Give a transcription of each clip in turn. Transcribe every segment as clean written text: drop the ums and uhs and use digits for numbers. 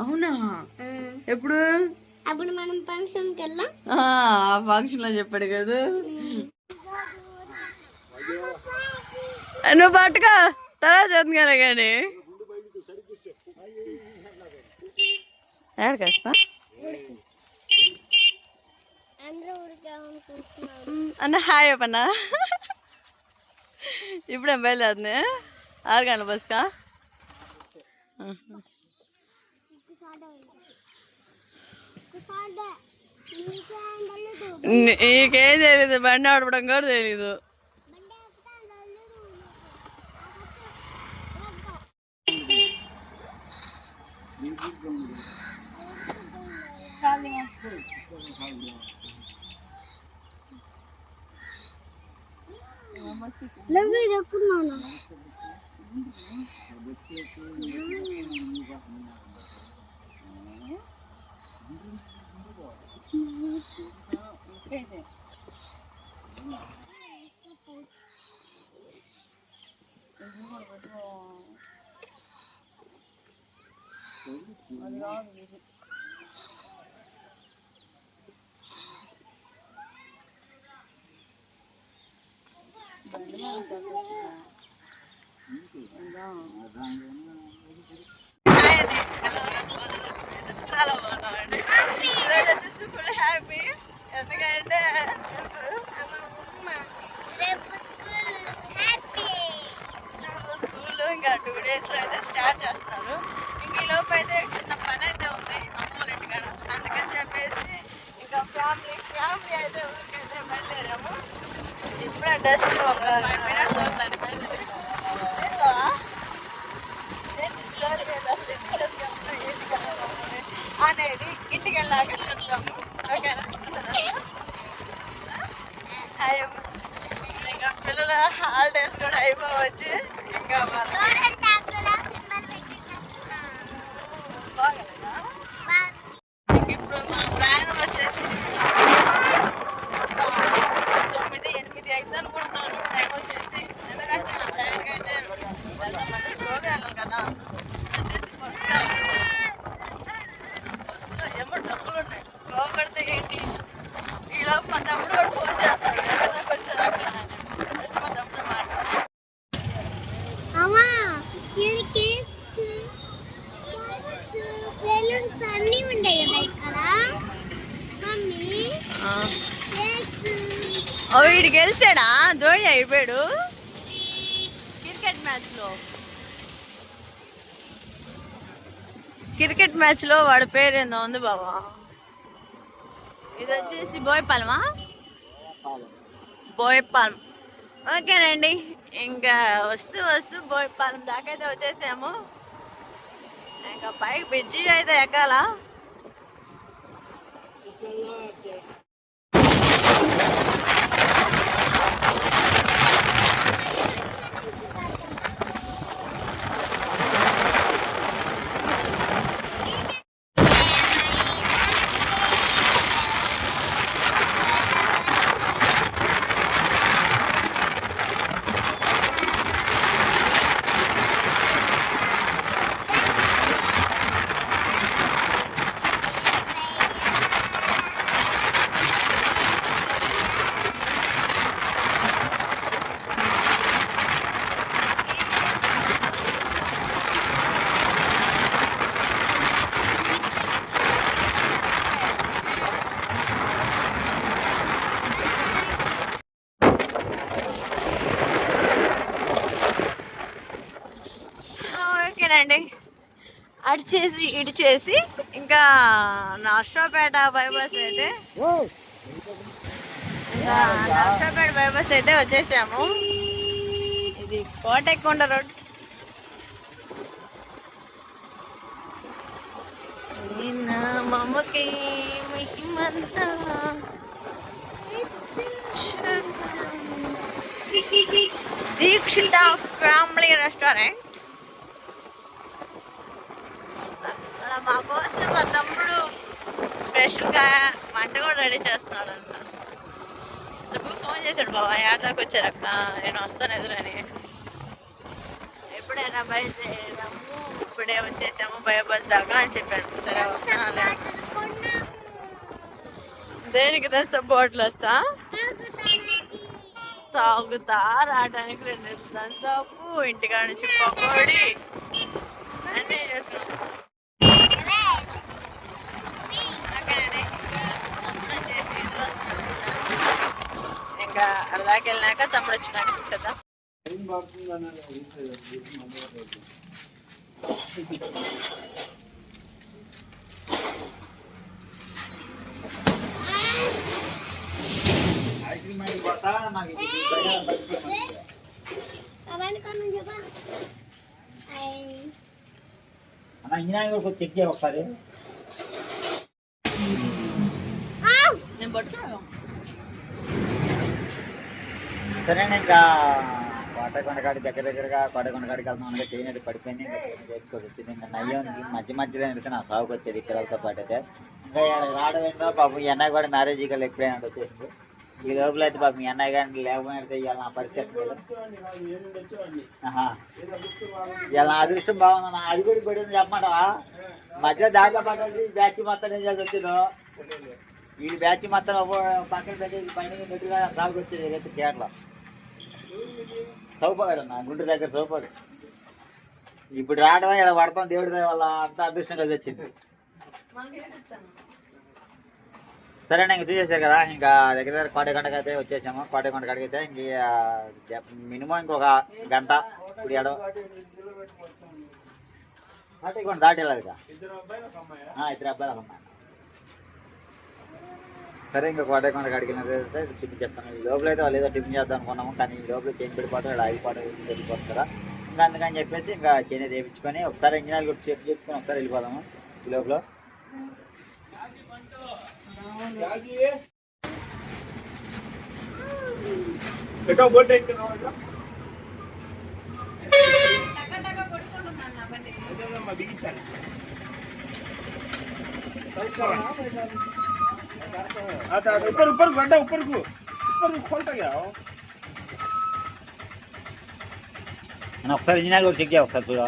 అవునా? ఎప్పుడు? అప్పుడు మనం ఫంక్షన్ కి వెళ్ళాం. ఫంక్షన్ లో చెప్పాడు కదా. నువ్వు పట్టుకో, తర్వాత చదువుగానే కానీ ఎక్కడికొస్తా అన్న హాయ్ అప్పన్నా. ఇప్పుడేం బయలుదేరుతుంది 6 గంటల బస్కా? నీకేం తెలీదు, బండి ఆడపడం కూడా తెలీదు. చాలా బాగున్నామండి. ఈరోజు వచ్చేసి ఫుల్ హ్యాపీ. ఎందుకంటే స్కూల్ ఇంకా 2 days లో అయితే స్టార్ట్ చేస్తారు. ఇంక ఈ లోపు అయితే చిన్న పని అయితే ఉంది అమ్మ వాళ్ళ ఇంటికాడ. అందుకని చెప్పేసి ఇంకా ఫ్యామిలీ అయితే ఊరికైతే బయలుదేరాము. ఇప్పుడే డస్ట్ ఒక 5 minutes అవుతుందండి బయలుదేరి. అనేది ఇంటికి వెళ్ళాక చెప్తాము. ఓకేనా? ఇంకా పిల్లల హాలిడేస్ కూడా అయిపోవచ్చు. ఇంకా బాగలేదా? ఇప్పుడు మా ప్రయాణం వచ్చేసి 9-8 అయితే అనుకుంటున్నాను టైం వచ్చేసి. ఎందుకంటే నా ప్రయాణం అయితే మన స్లోగా వెళ్ళాలి కదా. వచ్చేసి బస్సులో ఏమో డబ్బులు ఉన్నాయి పోగొడితే ఏంటి. ఈలోపు మా తమ్ముడు కూడా ఫోన్ చేస్తాడు ఎక్కడ దాకా వచ్చారు అక్కడ. మా తమ్ముడు మాట్లాడు వీడు గెలిచాడా? ధోని అయిపోయాడు క్రికెట్ మ్యాచ్ లో వాడి పేరు ఏందో ఉంది బాబా. ఇది వచ్చేసి బోయపాలమా? బోయపాలెం. ఓకేనండి, ఇంకా వస్తూ బోయపాలెం దాకా అయితే వచ్చేసాము. ఇంకా పైకి బ్రిడ్జి అయితే ఎక్కాలా. ఓకేనండి, అటు చేసి ఇటు చేసి ఇంకా నర్సాపేట బైపాస్ అయితే వచ్చేసాము. ఇది కోటెక్కొండ రోడ్. మమ్మకి మహిమంతా దీక్షిత ఫ్యామిలీ రెస్టారెంట్. మా కోసం మా తమ్ముడు స్పెషల్గా వంట కూడా రెడీ చేస్తున్నాడంట. సుబ్బు ఫోన్ చేశాడు, బాబా ఏడాదాకా వచ్చారక్క, నేను వస్తాను ఎదురని. ఎప్పుడైనా బయలుదేరాము. వచ్చేసాము బయోబస్ దాకా అని చెప్పాను. సరే వస్తాను. దేనికి తెస్తా బాటిల్ వస్తా తాగుతా రావడానికి 2 థమ్సప్ ఇంటికాడ నుంచి పకోడీ అన్నీ చేసుకుని వస్తాను. అక్కడనే చేసి వస్తాను. ఇంకా అరదాకి వెళ్ళినాక తమ్ముడు వచ్చినాక చూసేద్దాం. ఇంజనీరింగ్ చెక్ చేయ ఒకసారి. నేను పట్టుకున్నాను. సరేనా ఇంకా కోటకొండకాడి దగ్గరగా కోటకొండకాడికి వెళ్తున్నాం. అనగా చేయనట్టు పడిపోయింది. ఇంకా చేసుకోవచ్చు వచ్చింది. ఇంకా నయ్యానికి మధ్యలో అడిగితే నా సాగుకి వచ్చేది పిల్లలతో పాటు అయితే. ఇంకా రావడం ఏంటో పాపం ఈ అన్నయ్య కూడా మ్యారేజ్ కల్లా ఎప్పుడైనా వచ్చేసింది. ఈ లోపల అయితే పాపం ఈ అన్నయ్య గారిని లేకపోతే ఇవాళ నా పరిస్థితి ఇవాళ నా అదృష్టం బాగుందన్న. అది కూడా పడింది చెప్పమంటావా? మధ్యలో దాకా పడాలి బ్యాచ్ మొత్తం ఏం చేసి వచ్చిందో ఈ బ్యాచ్ మొత్తం పక్కన పెట్టి పైన పెట్టుగా సాగుకి వచ్చేది కేరళ సౌపాడు అన్న గుంటూరు దగ్గర సౌపాడు. ఇప్పుడు రావడం ఇలా పడతాం దేవుడి వల్ల అంత అదృష్టం కలిసి వచ్చింది. సరేనా ఇంక చూసేసారు కదా. ఇంకా దగ్గర కోటకొండకి అయితే వచ్చేసాము. కోటకొండకాడికి అయితే ఇంక మినిమం ఇంకొక గంట ఇప్పుడు ఎడ కోటకొండ దాటి వెళ్ళాలి ఇక. 2 అబ్బాయిలు ఒక అమ్మాయి. సరే ఇంకా కోటకొండకాడికి వెళ్ళినట్టు టిఫిన్ చేస్తాను. ఈ లోపల అయితే వాళ్ళు ఏదో టిఫిన్ చేద్దాం అనుకున్నాము. కానీ ఈ లోపల చేంజ్ పెడిపోతాం ఇలా ఆగిపోవడం వెళ్ళిపోతారా. ఇంకా అందుకని చెప్పేసి ఇంకా చేంజ్ వేయించుకొని ఒకసారి ఇంజనీర్ కూడా చెక్ చేసుకొని ఒకసారి వెళ్ళిపోదాము. ఈ లోపల ऊपर गड्ढा ऊपर को खोलता क्या हो? ఒకసారి ఇంజనీర్ కూడా చెక్ చేయ ఒకసారి చూడ.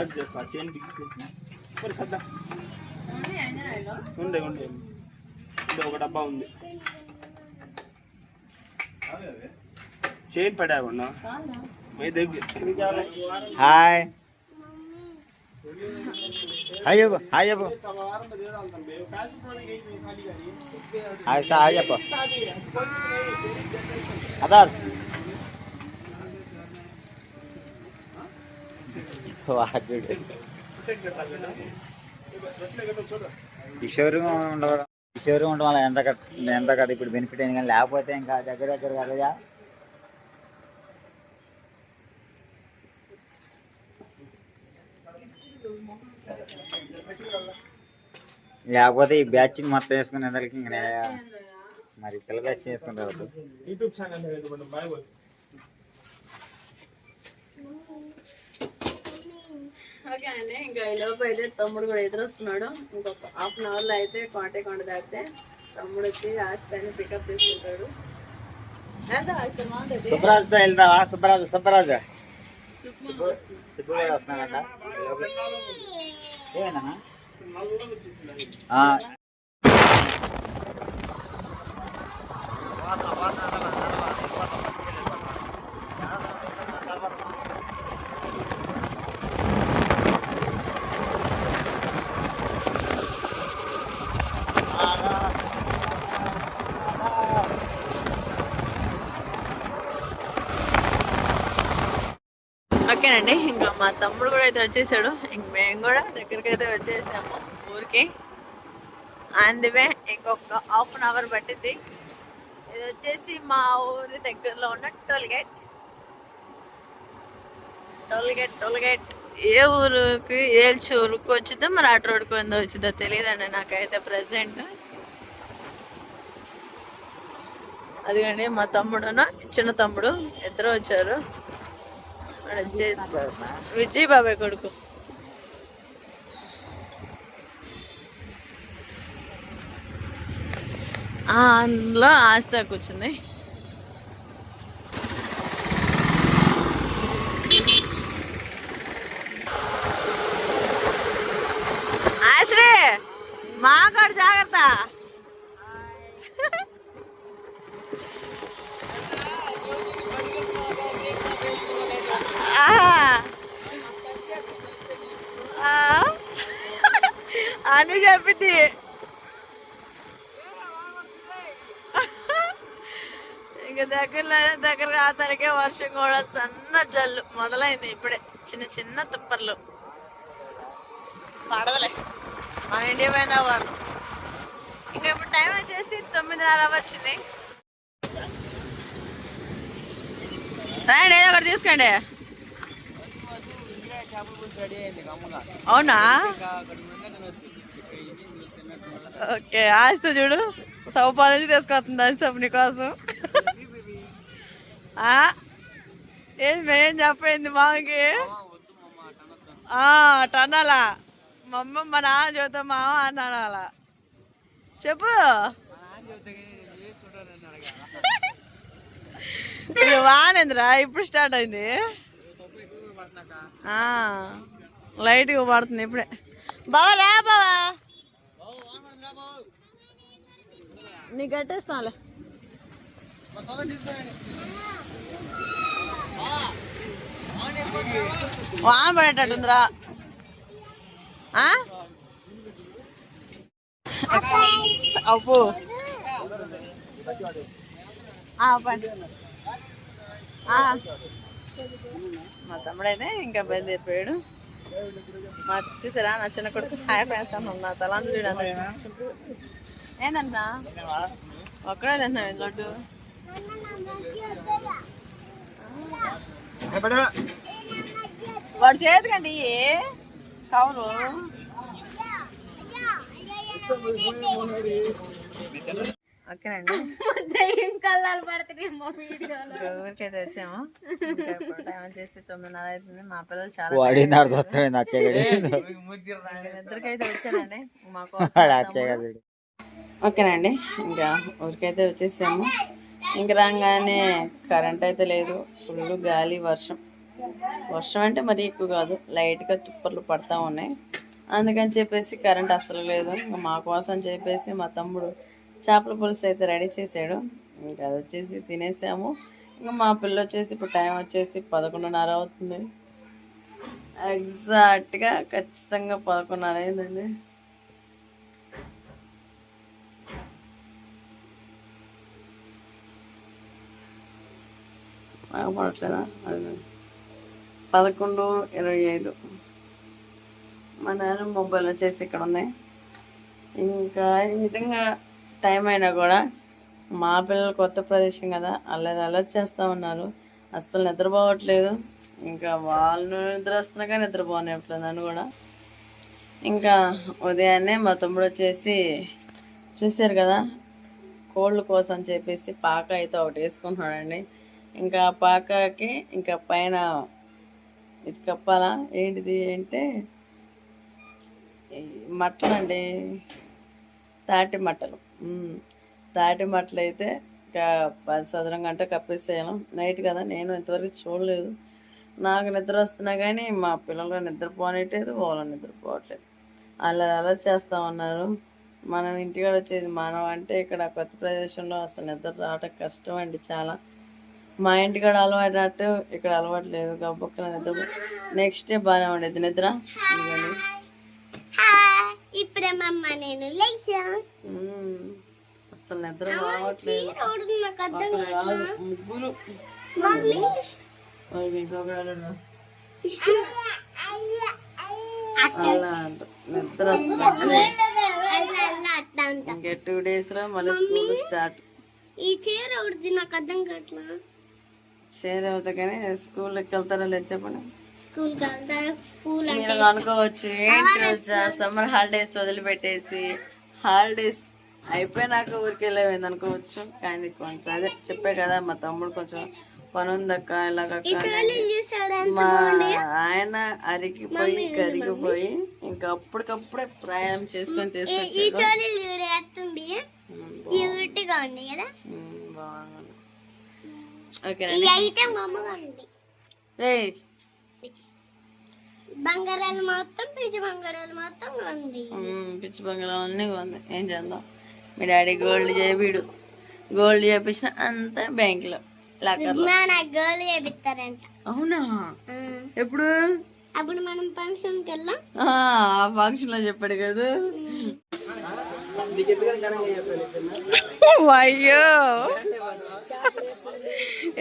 ఉండే ఒక డబ్బా ఉంది. చైన్ పడా హాయ్ హాయ్ చెప్పు హాయ్ చెప్పు హాయ్ హాయ్ చెప్పు అదార్ ఈ షోరూమ్ ఉండడం వల్ల ఎంత కదా ఇప్పుడు బెనిఫిట్ అయింది. కానీ లేకపోతే ఇంకా దగ్గర కదా. లేకపోతే ఈ బ్యాచ్ మొత్తం వేసుకునే అందరికి ఇంకా మరి పిల్ల బ్యాచ్ చేసుకుంటారు. యూట్యూబ్ ఛానల్ ఓకే అండి. ఇంకా ఈ లోపు అయితే తమ్ముడు కూడా ఎదురొస్తున్నాడు. ఇంకొక హాఫ్ అన్ అవర్లో అయితే కోటకొండ దాటితే తమ్ముడు వచ్చి ఆస్తాన్ని పికప్ చేసుకుంటాడు. సుబ్బరాజుతో వెళ్తావా? సుబ్బరాజు సుబ్బరాజు వస్తున్నాడంట. ఏమన్నా ఓకేనండి. ఇంకా మా తమ్ముడు కూడా అయితే వచ్చేసాడు. ఇంక మేము కూడా దగ్గరికి అయితే వచ్చేసాము ఊరికి. అందువే ఇంకొక హాఫ్ అన్ అవర్ పట్టింది. ఇది వచ్చేసి మా ఊరి దగ్గరలో ఉన్న టోల్గేట్ ఏ ఊరికి ఏల్చూరుకు వచ్చిందో మరి అటు రోడ్డుకు ఎందో వచ్చిందో తెలియదండి నాకైతే ప్రెసెంట్. అదిగండి మా తమ్ముడును చిన్న తమ్ముడు ఇద్దరు వచ్చారు. విజయ్ బాబాయ్ కొడుకు. అందులో ఆస్తా కూర్చుంది. జయశ్రీ మాకాడు జాగ్రత్త. అని చెప్పింది. ఇంక దగ్గర రాతనికే వర్షం కూడా సన్న జల్లు మొదలైంది ఇప్పుడే, చిన్న చిన్న తుప్పర్లు. పడదులే, మన ఇండియా పోయిందా పడదు. ఇంకా ఇప్పుడు టైం వచ్చేసి 9:30 వచ్చింది. రాయండి, ఏదో ఒకటి తీసుకోండి. అవునా? ఓకే, ఆస్తి చూడు సౌపాల నుంచి తీసుకొస్తుంది ఆస్తి నీకోసం. ఏం చెప్పింది మామకి? టన్నాలా మా అమ్మ మా నాన్న చూద్దాం మామ అన్నాలా చెప్పు. ఇది వానేంద్రా ఇప్పుడు స్టార్ట్ అయింది, లైట్గా పడుతుంది ఇప్పుడే. బావా రా బావా, నీ కట్టేస్తాలే. వాన పడేటట్టుందిరా. అప్పు మా తమ్ముడైతే ఇంకా బయలుదేరిపోయాడు. మా చూసారా నా చిన్న కొడుకు హాయ్ ఫ్రెండ్స్ అన్న తలాంజలి ఏంటన్నా ఒక్కడే తిన్నా లడ్డు. వాడు చేతికండి కౌరు. ఓకేనండి, ఊరికైతే వచ్చాము. టైం వచ్చేసి 9:30 అవుతుంది. మా పిల్లలు చాలా ఇద్దరికైతే వచ్చానండి మా కోసం. ఓకేనండి, ఇంకా ఊరికైతే వచ్చేసాము. ఇంక రాగానే కరెంట్ అయితే లేదు, ఫుల్ గాలి వర్షం. వర్షం అంటే మరీ ఎక్కువ కాదు, లైట్గా తుప్పర్లు పడతా ఉన్నాయి. అందుకని చెప్పేసి కరెంట్ అసలు లేదు. మా కోసం చెప్పేసి మా తమ్ముడు చేపల పులుసు అయితే రెడీ చేసాడు. ఇంకా అది వచ్చేసి తినేసాము. ఇంకా మా పిల్ల వచ్చేసి ఇప్పుడు టైం వచ్చేసి 11:30 అవుతుంది. ఎగ్జాక్ట్గా ఖచ్చితంగా 11:30 అయిందండి. పడట్లేదా? 11:25. మా నాన్న మొబైల్ వచ్చేసి ఇక్కడ ఉన్నాయి. ఇంకా ఈ విధంగా టైం అయినా కూడా మా పిల్లలు కొత్త ప్రదేశం కదా అల్లరి చేస్తూ ఉన్నారు. అస్సలు నిద్రపోవట్లేదు. ఇంకా వాళ్ళు నిద్ర వస్తున్నా కానీ నిద్రపోనివ్వట్లేదు నన్ను కూడా. ఇంకా ఉదయాన్నే మా తమ్ముడు వచ్చేసి చూశారు కదా కోళ్ళ కోసం చెప్పేసి పాక అయితే ఒకటి వేసుకుంటున్నాడండి. ఇంకా పాకకి ఇంకా పైన ఇది కప్పాలా ఏంటిది అంటే మట్టలు అండి, తాటి మట్టలు. తాటి మట్టలు అయితే ఇంకా 10 చదరం గంట కప్పేసేయాలి. నైట్ కదా, నేను ఇంతవరకు చూడలేదు. నాకు నిద్ర వస్తున్నా కానీ మా పిల్లలు నిద్రపోనేట్లేదు, వాళ్ళు నిద్రపోవట్లేదు. అల్లరి చేస్తూ ఉన్నారు. మనం ఇంటికాడ వచ్చేది మనం అంటే ఇక్కడ కొత్త ప్రదేశంలో అసలు నిద్ర రావటం కష్టం అండి చాలా. మా ఇంటికాడ అలవాటు ఇక్కడ అలవాటు లేదు. గబ్బొక్కల నిద్ర నెక్స్ట్ డే బాగానే ఉండేది నిద్ర. అసలు నిద్ర రావట్లేదు. ముగ్గురు అలా అంట నిద్ర వస్తుంది. ఇంకా 2 days లో మళ్ళీ స్కూల్ స్టార్ట్. ఈ చీర ఉడిది నాకు అర్థం కావట్లా. చీర అవుతా కానీ స్కూల్కి వెళ్తారా లేదు చెప్పండి. స్కూల్కి వెళ్తారా? స్కూల్ అంటే మీరు అనుకోవచ్చు ఏంటి సమ్మర్ హాలిడేస్ వదిలిపెట్టేసి హాలిడేస్ అయిపోయినాక ఊరికి వెళ్ళేది అనుకోవచ్చు. కానీ కొంచెం అదే చెప్పే కదా మా తమ్ముడు కొంచెం పని ఉందక్క ఇలాగక్క. మా ఆయన అరిగిపోయి కరిగిపోయి ఇంకా అప్పటికప్పుడే ప్రయాణం చేసుకొని తీసుకొచ్చాడు. బాగుంది. ఓకే బంగారాలు మొత్తం పిచ్చి బంగారాలు మొత్తం ఉంది. పిచ్చి బంగారం అన్నీ ఉంది. ఏం చేద్దాం, మీ డాడీ గోల్డ్ చేపిడు, గోల్డ్ చేపించిన అంతా బ్యాంకులో లాకర్లో. నాకు గోల్డ్ చేపిస్తారంట. అవునా? ఎప్పుడు? అప్పుడు మనం ఫంక్షన్కి వెళ్ళాం. ఆ ఫంక్షన్ లో చెప్పాడు కదా. అయ్యో,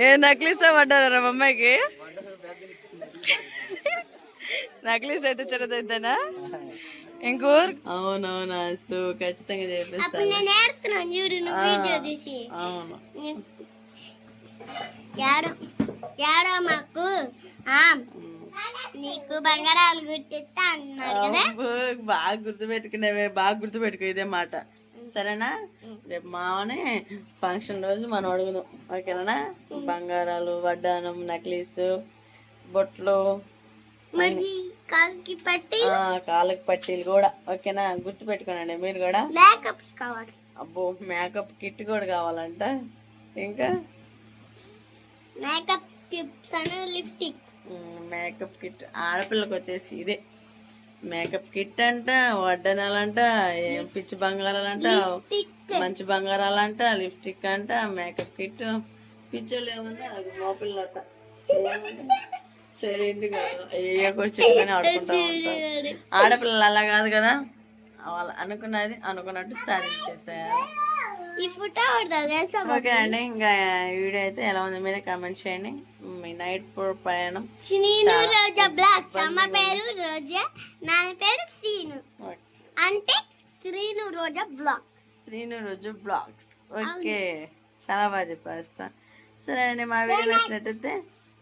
ఏ నక్లీస్ పడ్డారా మమ్మాయికి? నక్లీస్ అయితే చిన్నదైతేనా ఇంకూర్? అవునవునా, ఖచ్చితంగా చేపిస్తాను. నేను ఏడుతున్నాను చూడు, నువ్వు వీడియో తీసి. అవును, యాడో మాకు నీకు బంగారాలు గుర్తిస్తా అన్నాడు కదా. బాగా గుర్తుపెట్టుకునేవే, బాగా గుర్తుపెట్టుకో ఇదే మాట, సరేనా? రేపు మామని ఫంక్షన్ రోజు మనం అడుగుదాం, ఓకేనా? బంగారాలు, వడ్డానం, నక్లీస్, బొట్లు, కాళ్ళకి పట్టి, కాళ్ళకి పట్టీలు కూడా, ఓకేనా? గుర్తు పెట్టుకోనండి మీరు కూడా. మేకప్స్ కావాలి. అబ్బో, మేకప్ కిట్ కూడా కావాలంట. ఇంకా మేకప్ టిప్స్ అనే లిప్స్టిక్. మేకప్ కిట్ ఆడపిల్లకి వచ్చేసి ఇదే మేకప్ కిట్ అంట, వడ్డనాలంట, పిచ్చి బంగారాలంట, మంచి బంగారాలంట, లిప్స్టిక్ అంట, మేకప్ కిట్. పిచ్చోళ్ళు ఏముంది, అది మోపిల్లట సైలెంట్ గా ఏ కూర్చుని ఆడుకుంటా ఉంటారు. ఆడపిల్లలు అలా కాదు కదా, వాళ్ళు అనుకున్నది అనుకున్నట్టు సాధించేసారు. ఈ ఫోటో ఓకే అండి, ఇంకా వీడియో అయితే ఎలా ఉంది మీరే కామెంట్ చేయండి. మీ నైట్ ప్రయాణం శ్రీను రోజా బ్లాగ్స్. అమ్మ పేరు రోజా, నాన్న పేరు శ్రీను, అంటే శ్రీను రోజా బ్లాగ్స్. శ్రీను రోజా బ్లాగ్స్. ఓకే, చాలా బాగా చెప్పేస్తా. సరే అండి, మా వీడియో నచ్చినట్టయితే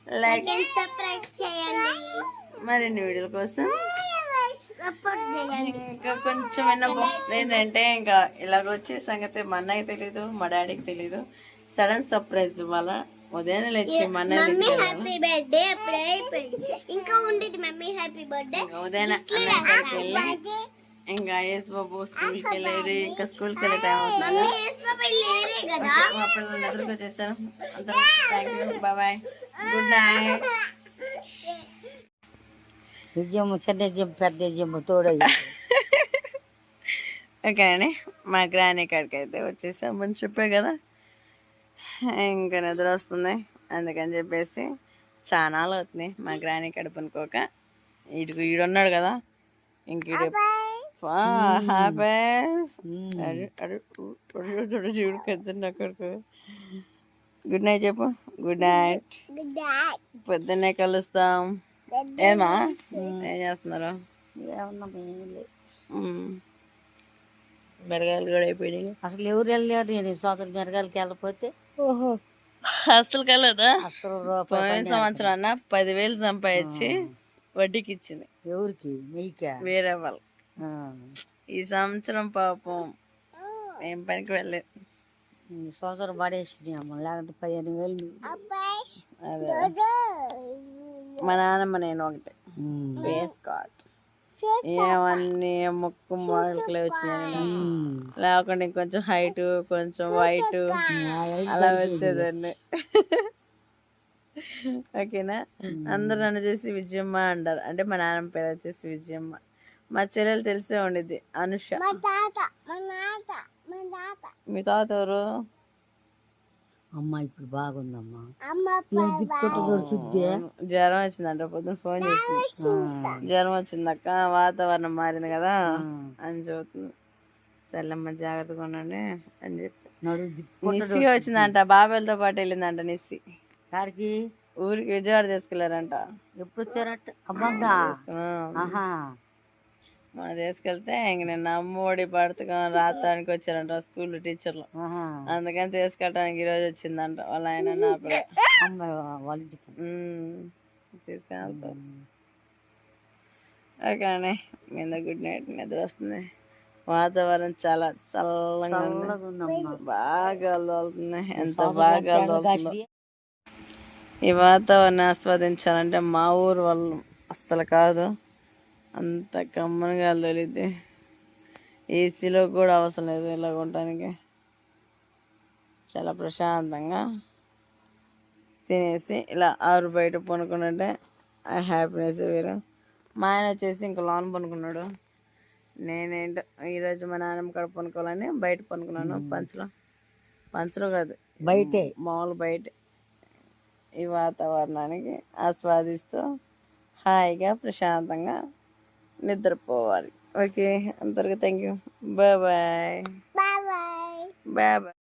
లైక్, సబ్స్క్రైబ్ చేయండి, మరిన్ని వీడియోల కోసం సపోర్ట్ చేయండి. ఇంకా కొంచెం ఏంటంటే, ఇంకా ఇలాగొచ్చే సంగతి మా అన్నయ్యకి తెలీదు, మా డాడీకి తెలీదు. సడన్ సర్ప్రైజ్ వల్ల ఉదయం లేచి మా మమ్మీ హ్యాపీ బర్త్డే అప్పుడే అయిపోయింది, ఇంకా ఉండేది మమ్మీ హ్యాపీ బర్త్డే. ఉదయం అన్నయ్యకి వెళ్ళి ఇంకా యేసు బాబు స్కూల్కి వెళ్ళారు. ఇంకా స్కూల్కి వెళ్ళే టైం అవుతుంది. మా పిల్లలు నిద్రకు వచ్చేస్తారు. అందరూ thank you, bye, good night. Vijayamma, చిన్న విజయం, పెద్ద విజయం తోడయ్యి. ఓకే అండి, మా గ్రానీ కాడికి అయితే వచ్చేసామని చెప్పే కదా. ఇంకా నిద్ర వస్తుంది, అందుకని చెప్పేసి చానాలు అవుతుంది మా గ్రానీ కాడ పనుకోక. ఈడున్నాడు కదా, ఇంక చూడు పెద్ద కొడుకు. గుడ్ నైట్ చెప్పు. గుడ్ నైట్, పొద్దున్నే కలుస్తాం. ఏమా ఏం చేస్తున్నారు? మిరగాయలు కూడా అయిపోయినాయి. అసలు ఎవరు వెళ్ళారు? నేను ఈ సంవత్సరం మిరగాయలకి వెళ్ళకపోతే అసలు కలదా? అసలు పోయిన సంవత్సరం అన్న 10,000 సంపాదించి వడ్డీకి ఇచ్చింది. ఎవరికి? నీకా? వేరే వాళ్ళు. ఈ సంవత్సరం పాపం ఏం పనికి వెళ్ళలేదు. ఈ సంవత్సరం పడేసి అమ్మ, లేకుంటే 15,000. అదే మా నాన్నమ్మ నేను ఒకటే ఫేస్ కార్డ్ ఏమన్నీ ముక్కు మొక్కలే వచ్చినాయి. లేకుండా ఇంకొంచెం హైట్, కొంచెం వైట్ అలా వచ్చేదండి. ఓకేనా? అందరు నన్ను చూసి విజయమ్మ అంటారు. అంటే మా నాన్నమ్మ పేరు వచ్చేసి విజయమ్మ. మా చెల్లెలు తెలిసే ఉండిద్ది, అనుష. మీ తాత ఎవరు? అమ్మ ఇప్పుడు బాగుందమ్మా. జ్వరం వచ్చిందంట, పొద్దున ఫోన్ చేసింది. జ్వరం వచ్చిందక్క, వాతావరణం మారింది కదా అని చెబుతుంది. సర్లేమ్మ జాగ్రత్తగా ఉండండి అని చెప్పి. నిస్సి వచ్చిందంట, బాబాయ్లతో పాటు వెళ్ళిందంట నిస్సి. కాడికి ఊరికి విజయవాడ తీసుకెళ్లారంట. ఎప్పుడు వచ్చారట? అబ్బా, మనం తీసుకెళ్తే ఇంక నేను అమ్మఒడి పడతగా రాత్రానికి వచ్చారంట స్కూల్ టీచర్లు. అందుకని తీసుకెళ్ళడానికి ఈరోజు వచ్చిందంట వాళ్ళ ఆయన నా తీసుకెళ్తారు. ఓకే అండి, మీ అందరు గుడ్ నైట్. నిద్ర వస్తుంది. వాతావరణం చాలా చల్లగా ఉంది, బాగా తోలుతుంది. ఎంత బాగా తోలుతుందో. ఈ వాతావరణం ఆస్వాదించాలంటే మా ఊరు వాళ్ళు అస్సలు కాదు, అంత కమ్మగా తోలిద్ది. ఏసీలో కూడా అవసరం లేదు ఇలా ఉండటానికి. చాలా ప్రశాంతంగా తినేసి ఇలా ఆరు బయట పనుకుంటే ఆ హ్యాపీనెస్ వేరు. మా ఆయన వచ్చేసి ఇంకా లోన్ పనుకున్నాడు. నేనేంటో ఈరోజు మా నాన్నమ్మ కాడ పనుకోవాలని బయట పనుకున్నాను. పంచలో కాదు, బయటే మామూలు బయట ఈ వాతావరణానికి ఆస్వాదిస్తూ హాయిగా ప్రశాంతంగా నిద్రపోవాలి. ఓకే, అంతవరకు thank you. Bye bye. Bye bye. Bye bye.